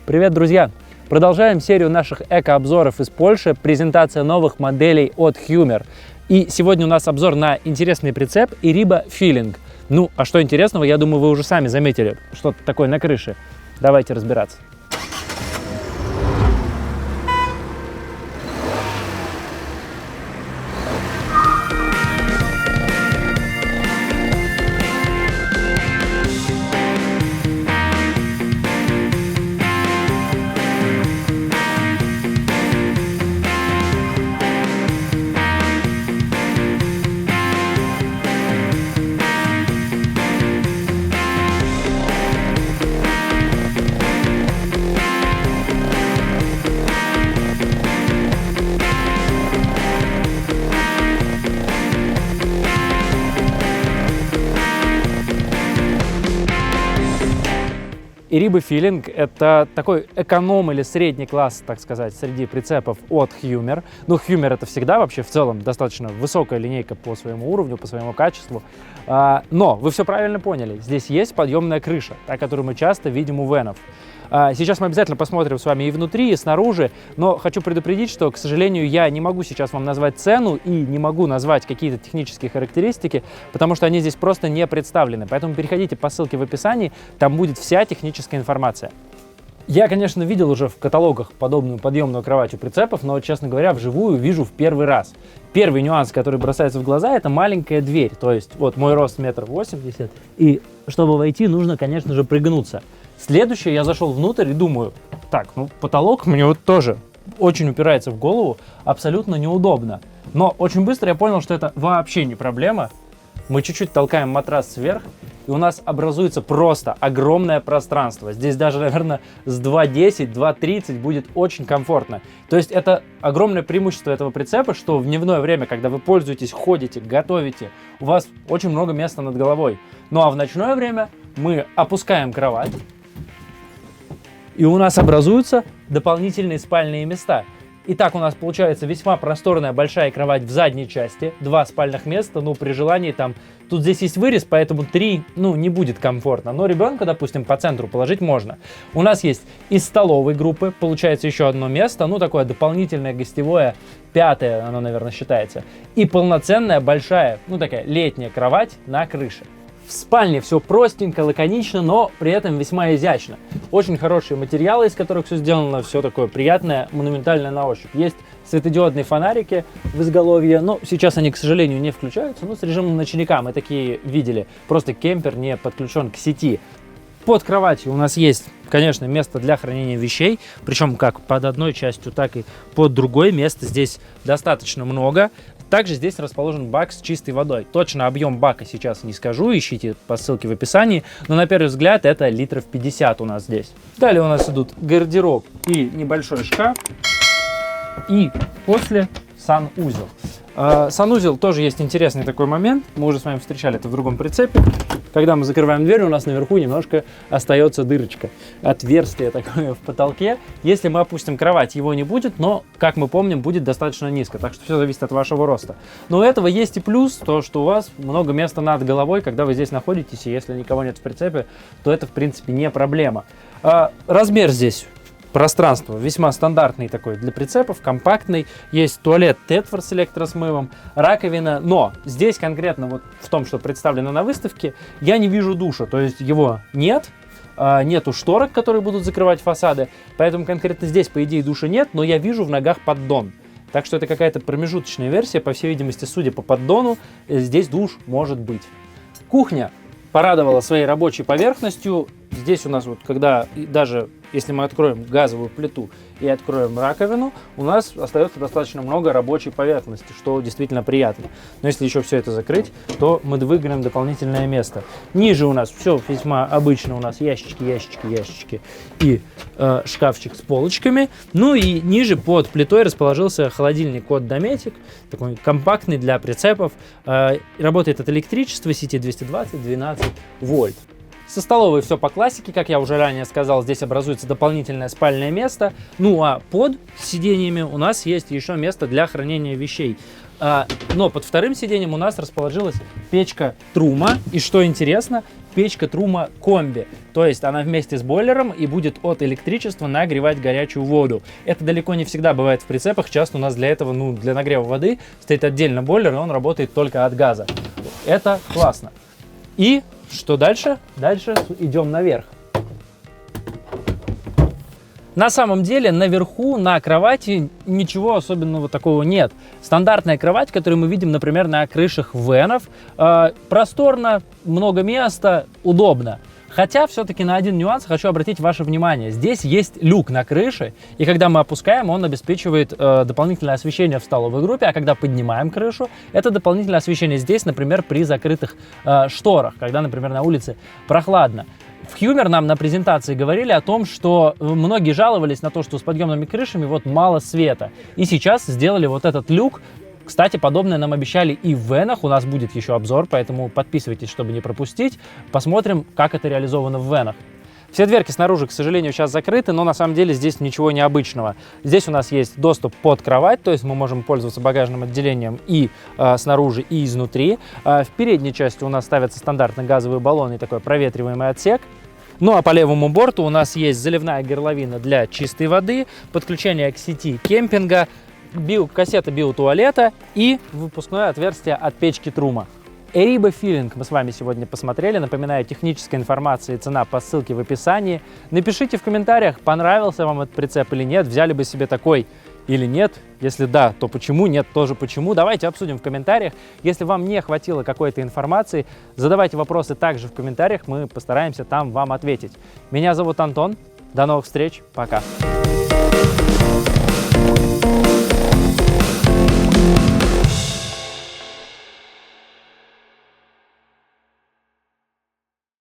Привет, друзья! Продолжаем серию наших эко-обзоров из Польши, презентация новых моделей от Hymer. И сегодня у нас обзор на интересный прицеп Iriba Feeling. Ну, а что интересного, я думаю, вы уже сами заметили, что-то такое на крыше. Давайте разбираться. Iriba Feeling — это такой эконом или средний класс, так сказать, среди прицепов от Hymer. Ну, Hymer — это всегда вообще в целом достаточно высокая линейка по своему уровню, по своему качеству. Но вы все правильно поняли, здесь есть подъемная крыша, та, которую мы часто видим у венов. Сейчас мы обязательно посмотрим с вами и внутри, и снаружи, но хочу предупредить, что, к сожалению, я не могу сейчас вам назвать цену и не могу назвать какие-то технические характеристики, потому что они здесь просто не представлены. Поэтому переходите по ссылке в описании, там будет вся техническая информация. Я, конечно, видел уже в каталогах подобную подъемную кровать у прицепов, но, честно говоря, вживую вижу в первый раз. Первый нюанс, который бросается в глаза, это маленькая дверь. То есть, вот мой рост 1,80 м, и чтобы войти, нужно, конечно же, пригнуться. Следующее, я зашел внутрь и думаю, так, ну потолок мне вот тоже очень упирается в голову, абсолютно неудобно. Но очень быстро я понял, что это вообще не проблема. Мы чуть-чуть толкаем матрас вверх, и у нас образуется просто огромное пространство. Здесь даже, наверное, с 2.10, 2.30 будет очень комфортно. То есть это огромное преимущество этого прицепа, что в дневное время, когда вы пользуетесь, ходите, готовите, у вас очень много места над головой. Ну а в ночное время мы опускаем кровать, и у нас образуются дополнительные спальные места. Итак, у нас получается весьма просторная большая кровать в задней части, 2 спальных места, ну при желании там, тут здесь есть вырез, поэтому 3, ну не будет комфортно, но ребенка, допустим, по центру положить можно. У нас есть из столовой группы, получается еще одно место, ну такое дополнительное гостевое, 5-е оно, наверное, считается, и полноценная большая, ну такая летняя кровать на крыше. В спальне все простенько, лаконично, но при этом весьма изящно. Очень хорошие материалы, из которых все сделано, все такое приятное, монументальное на ощупь. Есть светодиодные фонарики в изголовье, но сейчас они, к сожалению, не включаются, но с режимом ночника мы такие видели. Просто кемпер не подключен к сети. Под кроватью у нас есть, конечно, место для хранения вещей, причем как под одной частью, так и под другой. Места здесь достаточно много. Также здесь расположен бак с чистой водой. Точно объем бака сейчас не скажу, ищите по ссылке в описании, но на первый взгляд это литров 50 у нас здесь. Далее у нас идут гардероб и небольшой шкаф, и после санузел. Санузел тоже есть интересный такой момент, мы уже с вами встречали это в другом прицепе. Когда мы закрываем дверь, у нас наверху немножко остается дырочка, отверстие такое в потолке. Если мы опустим кровать, его не будет, но, как мы помним, будет достаточно низко, так что все зависит от вашего роста. Но у этого есть и плюс, то, что у вас много места над головой, когда вы здесь находитесь, и если никого нет в прицепе, то это, в принципе, не проблема. Размер здесь. Пространство весьма стандартный такой для прицепов, компактный. Есть туалет Тетфор с электросмывом, раковина. Но здесь конкретно вот в том, что представлено на выставке, я не вижу душа. То есть его нет, нету шторок, которые будут закрывать фасады. Поэтому конкретно здесь, по идее, душа нет, но я вижу в ногах поддон. Так что это какая-то промежуточная версия. По всей видимости, судя по поддону, здесь душ может быть. Кухня порадовала своей рабочей поверхностью. Здесь у нас вот, когда даже если мы откроем газовую плиту и откроем раковину, у нас остается достаточно много рабочей поверхности, что действительно приятно. Но если еще все это закрыть, то мы выиграем дополнительное место. Ниже у нас все весьма обычно, у нас ящички и шкафчик с полочками. Ну и ниже под плитой расположился холодильник от Dometic, такой компактный для прицепов. Работает от электричества, сети 220-12 вольт. Со столовой все по классике, как я уже ранее сказал, здесь образуется дополнительное спальное место. Ну а под сиденьями у нас есть еще место для хранения вещей. Но под вторым сиденьем у нас расположилась печка Трума. И что интересно, печка Трума комби. То есть она вместе с бойлером и будет от электричества нагревать горячую воду. Это далеко не всегда бывает в прицепах. Часто у нас для этого, для нагрева воды стоит отдельно бойлер, и он работает только от газа. Это классно. И что дальше? Дальше идем наверх. На самом деле наверху на кровати ничего особенного такого нет. Стандартная кровать, которую мы видим, например, на крышах венов. Просторно, много места, удобно. Хотя все-таки на один нюанс хочу обратить ваше внимание. Здесь есть люк на крыше, и когда мы опускаем, он обеспечивает дополнительное освещение в столовой группе, а когда поднимаем крышу, это дополнительное освещение здесь, например, при закрытых шторах, когда, например, на улице прохладно. В Hummer нам на презентации говорили о том, что многие жаловались на то, что с подъемными крышами вот мало света. И сейчас сделали вот этот люк. Кстати, подобное нам обещали и в венах. У нас будет еще обзор, поэтому подписывайтесь, чтобы не пропустить. Посмотрим, как это реализовано в венах. Все дверки снаружи, к сожалению, сейчас закрыты, но на самом деле здесь ничего необычного. Здесь у нас есть доступ под кровать, то есть мы можем пользоваться багажным отделением и снаружи, и изнутри. В передней части у нас ставятся стандартные газовые баллоны и такой проветриваемый отсек. Ну а по левому борту у нас есть заливная горловина для чистой воды, подключение к сети кемпинга, кассета биотуалета и выпускное отверстие от печки Трума. Eriba Feeling мы с вами сегодня посмотрели. Напоминаю, техническая информация и цена по ссылке в описании. Напишите в комментариях, понравился вам этот прицеп или нет, взяли бы себе такой или нет. Если да, то почему, нет, тоже почему. Давайте обсудим в комментариях. Если вам не хватило какой-то информации, задавайте вопросы также в комментариях, мы постараемся там вам ответить. Меня зовут Антон. До новых встреч. Пока.